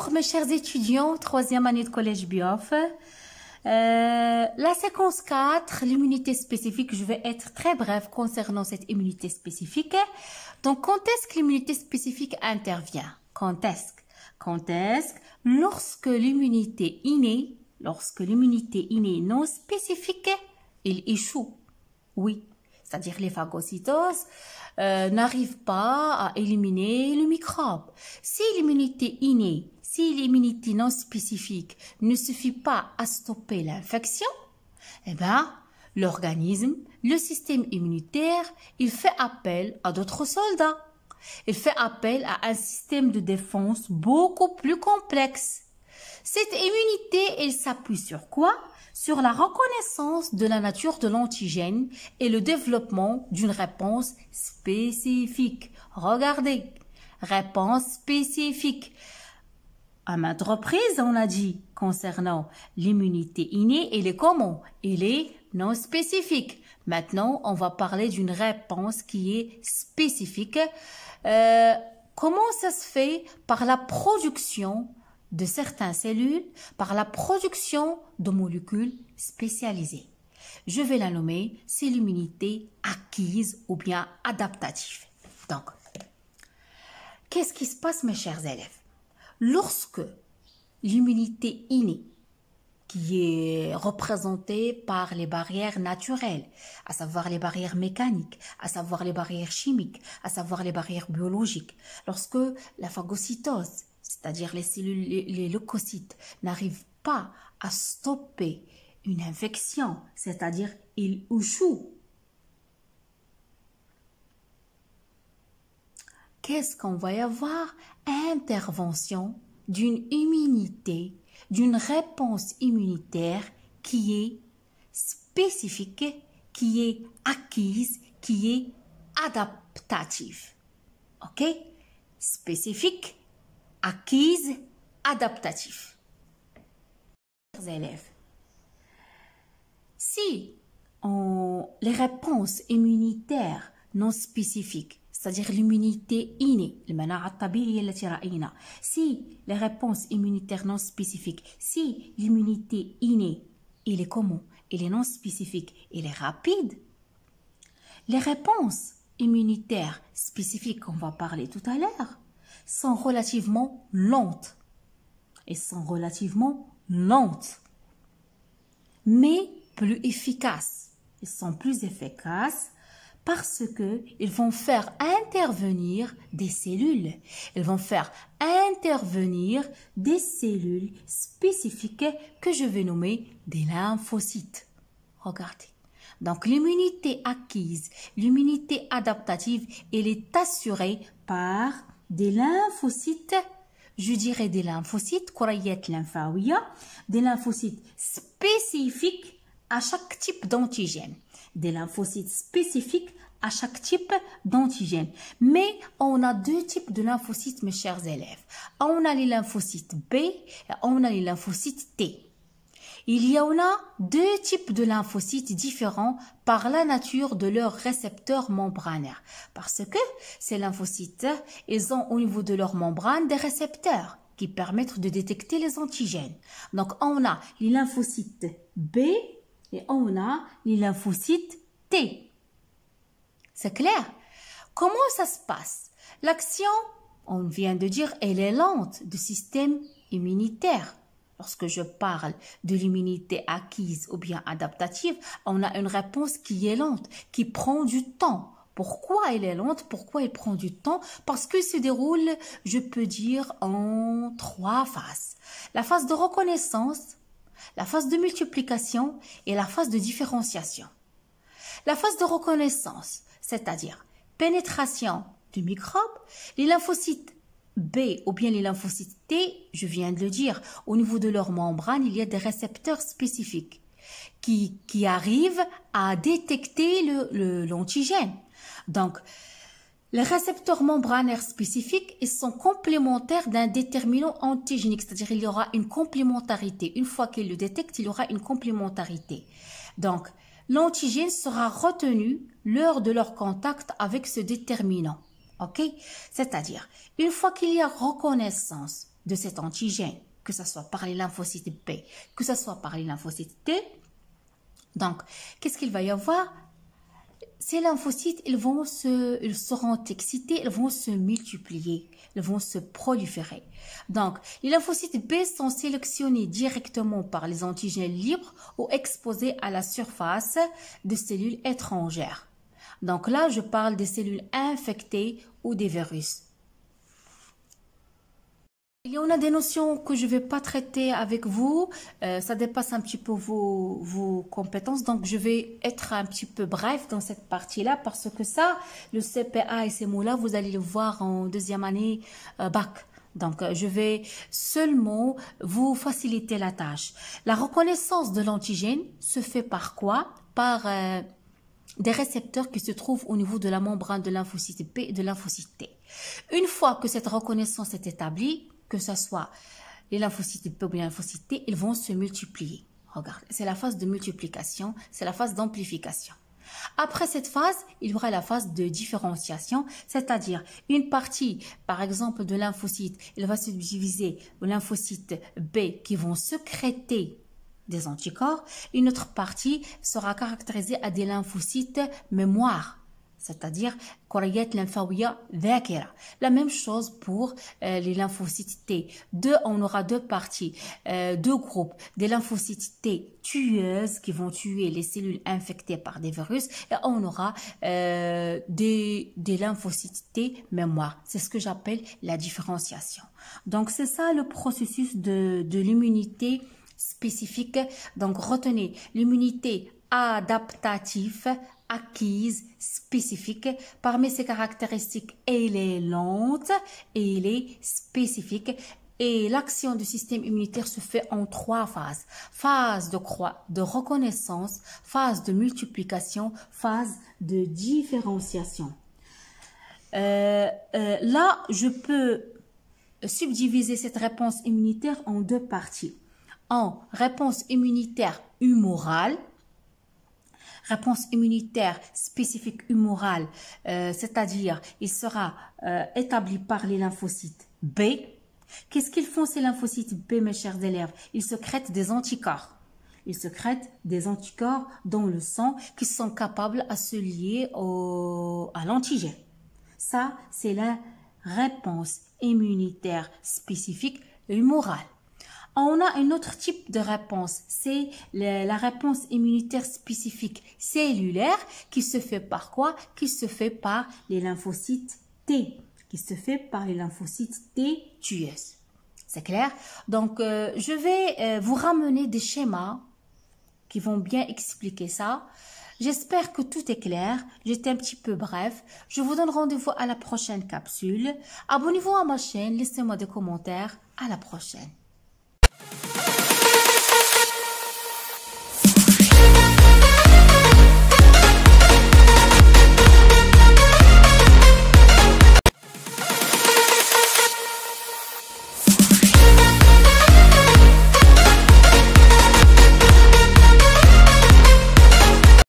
Bonjour mes chers étudiants, troisième année de collège Biof. La séquence 4, l'immunité spécifique, je vais être très bref concernant cette immunité spécifique. Donc, quand est-ce que l'immunité spécifique intervient? Quand est-ce? Lorsque l'immunité innée non spécifique, il échoue. Oui, c'est-à-dire les phagocytoses n'arrivent pas à éliminer le microbe. Si l'immunité innée, si l'immunité non spécifique ne suffit pas à stopper l'infection, eh bien, l'organisme, le système immunitaire, il fait appel à d'autres soldats. Il fait appel à un système de défense beaucoup plus complexe. Cette immunité, elle s'appuie sur quoi? Sur la reconnaissance de la nature de l'antigène et le développement d'une réponse spécifique. Regardez, réponse spécifique. À maintes reprises, on a dit concernant l'immunité innée, elle est comment? Elle est non spécifique. Maintenant, on va parler d'une réponse qui est spécifique. Comment ça se fait? Par la production de certaines cellules, par la production de molécules spécialisées. Je vais la nommer, c'est l'immunité acquise ou bien adaptative. Donc, qu'est-ce qui se passe, mes chers élèves? Lorsque l'immunité innée, qui est représentée par les barrières naturelles, à savoir les barrières mécaniques, à savoir les barrières chimiques, à savoir les barrières biologiques, lorsque la phagocytose, c'est-à-dire les cellules, les leucocytes, n'arrivent pas à stopper une infection, c'est-à-dire ils échouent. Qu'est-ce qu'on va y avoir? Intervention d'une immunité, d'une réponse immunitaire qui est spécifique, qui est acquise, qui est adaptative. Ok? Spécifique, acquise, adaptative. Chers élèves, si les réponses immunitaires non spécifiques, c'est-à-dire l'immunité innée, si les réponses immunitaires non spécifiques, si l'immunité innée, elle est comment? Elle est non spécifique, elle est rapide. Les réponses immunitaires spécifiques qu'on va parler tout à l'heure sont relativement lentes. Elles sont relativement lentes, mais plus efficaces. Elles sont plus efficaces parce qu'ils vont faire intervenir des cellules. Ils vont faire intervenir des cellules spécifiques que je vais nommer des lymphocytes. Regardez. Donc, l'immunité acquise, l'immunité adaptative, elle est assurée par des lymphocytes, je dirais des lymphocytes, كريات lymphawiya, des lymphocytes spécifiques à chaque type d'antigène. Des lymphocytes spécifiques à chaque type d'antigène. Mais on a deux types de lymphocytes, mes chers élèves. On a les lymphocytes B et on a les lymphocytes T. Il y en a deux types de lymphocytes différents par la nature de leurs récepteurs membranaires. Parce que ces lymphocytes, ils ont au niveau de leur membrane des récepteurs qui permettent de détecter les antigènes. Donc, on a les lymphocytes B et on a les lymphocytes T. C'est clair? Comment ça se passe? L'action, on vient de dire, elle est lente du système immunitaire. Lorsque je parle de l'immunité acquise ou bien adaptative, on a une réponse qui est lente, qui prend du temps. Pourquoi elle est lente? Pourquoi elle prend du temps? Parce qu'elle se déroule, je peux dire, en trois phases. La phase de reconnaissance, la phase de multiplication et la phase de différenciation. La phase de reconnaissance, c'est-à-dire pénétration du microbe, les lymphocytes B ou bien les lymphocytes T, je viens de le dire, au niveau de leur membrane, il y a des récepteurs spécifiques qui arrivent à détecter l'antigène. Donc, les récepteurs membranaires spécifiques, ils sont complémentaires d'un déterminant antigénique, c'est-à-dire il y aura une complémentarité. Une fois qu'ils le détectent, il y aura une complémentarité. Donc, l'antigène sera retenu lors de leur contact avec ce déterminant. Ok? C'est-à-dire, une fois qu'il y a reconnaissance de cet antigène, que ce soit par les lymphocytes B, que ce soit par les lymphocytes T. Donc, qu'est-ce qu'il va y avoir? Ces lymphocytes, ils seront excités, ils vont se multiplier, ils vont se proliférer. Donc, les lymphocytes B sont sélectionnés directement par les antigènes libres ou exposés à la surface de cellules étrangères. Donc là, je parle des cellules infectées ou des virus. Il y en a des notions que je ne vais pas traiter avec vous, ça dépasse un petit peu vos compétences, donc je vais être un petit peu bref dans cette partie-là parce que ça, le CPA et ces mots-là, vous allez le voir en deuxième année bac. Donc, je vais seulement vous faciliter la tâche. La reconnaissance de l'antigène se fait par quoi? Par des récepteurs qui se trouvent au niveau de la membrane de lymphocyte B et de lymphocyte T. Une fois que cette reconnaissance est établie, que ce soit les lymphocytes B ou les lymphocytes T, ils vont se multiplier. Regarde, c'est la phase de multiplication, c'est la phase d'amplification. Après cette phase, il y aura la phase de différenciation, c'est-à-dire une partie, par exemple, de lymphocytes, il va se diviser aux lymphocytes B qui vont sécréter des anticorps. Une autre partie sera caractérisée à des lymphocytes mémoire, c'est-à-dire كريات lymphawiya ذاكرة. La même chose pour les lymphocytes T. On aura deux parties, deux groupes, des lymphocytes T tueuses qui vont tuer les cellules infectées par des virus et on aura des lymphocytes T mémoire. C'est ce que j'appelle la différenciation. Donc c'est ça le processus de l'immunité spécifique. Donc retenez l'immunité adaptative, acquise, spécifique. Parmi ses caractéristiques, elle est lente et elle est spécifique. Et l'action du système immunitaire se fait en trois phases. Phase de reconnaissance, phase de multiplication, phase de différenciation. Là, je peux subdiviser cette réponse immunitaire en deux parties. En réponse immunitaire humorale, réponse immunitaire spécifique humorale, c'est-à-dire il sera établi par les lymphocytes B. Qu'est-ce qu'ils font ces lymphocytes B, mes chers élèves? Ils sécrètent des anticorps. Ils sécrètent des anticorps dans le sang qui sont capables à se lier à l'antigène. Ça, c'est la réponse immunitaire spécifique humorale. On a un autre type de réponse, c'est la réponse immunitaire spécifique cellulaire qui se fait par quoi? Qui se fait par les lymphocytes T, qui se fait par les lymphocytes T tueuses. C'est clair? Donc, je vais vous ramener des schémas qui vont bien expliquer ça. J'espère que tout est clair. J'étais un petit peu bref. Je vous donne rendez-vous à la prochaine capsule. Abonnez-vous à ma chaîne, laissez-moi des commentaires. À la prochaine.